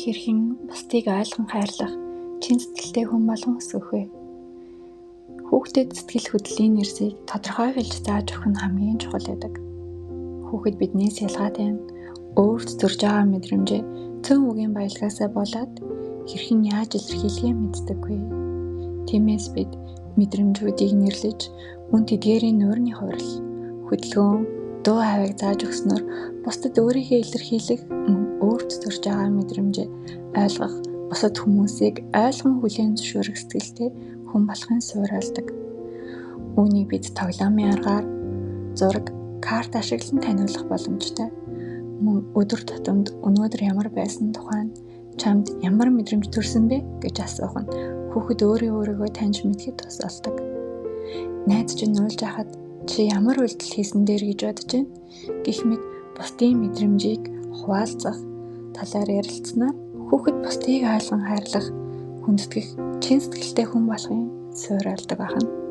хэрхэн бусдыг ойлгон хайрлах, чин сэтгэлтэй хүн болгон өсгөх вэ? Хүүхдэд сэтгэл хөдлөлийн нэрсийг тодорхойлж зааж өгөх нь хамгийн чухал байдаг. Хүүхэд биднээс ялгаатай нь өөрт төрж байгаа мэдрэмжээ цөөн үгийн баялгаасаа болоод хэрхэн яаж илэрхийлэхээ мэддэггүй. Тиймээс бид мэдрэмжүүдийг нэрлэж, мөн тэдгээрийн нуурны хувирал, хөдөлгөөн, дуу хавийг зааж өгснөөр бусдад өөрийгөө илэрхийлэх, мөн өөрт төрж байгаа мэдрэмжээ ойлгох, бусад хүмүүсийг ойлгон хүлээн зөвшөөрөх сэтгэлтэй хүн болохын суурилдаг. Үүнийг бид тоглоомын аргаар, зураг, карт ашиглан таниулах боломжтой. Мөн өдөр тутамд өнөөдөр ямар байсан тухайн чамд ямар мэдрэмж төрсөн бэ гэж асуух нь хүүхэд өөрийгөө таньж мэдэхэд тус болдог. Найз чинь уйлж хахад чи ямар үйлдэл хийсэн дээр гэж бодож байна гэх мэт бусдын мэдрэмжийг хуваалцах талаар ярилцсанаар хүүхэд бусдыг ойлгон хайрлах, хүндэтгэх, чин сэтгэлтэй хүн болохын суурилдаг байна.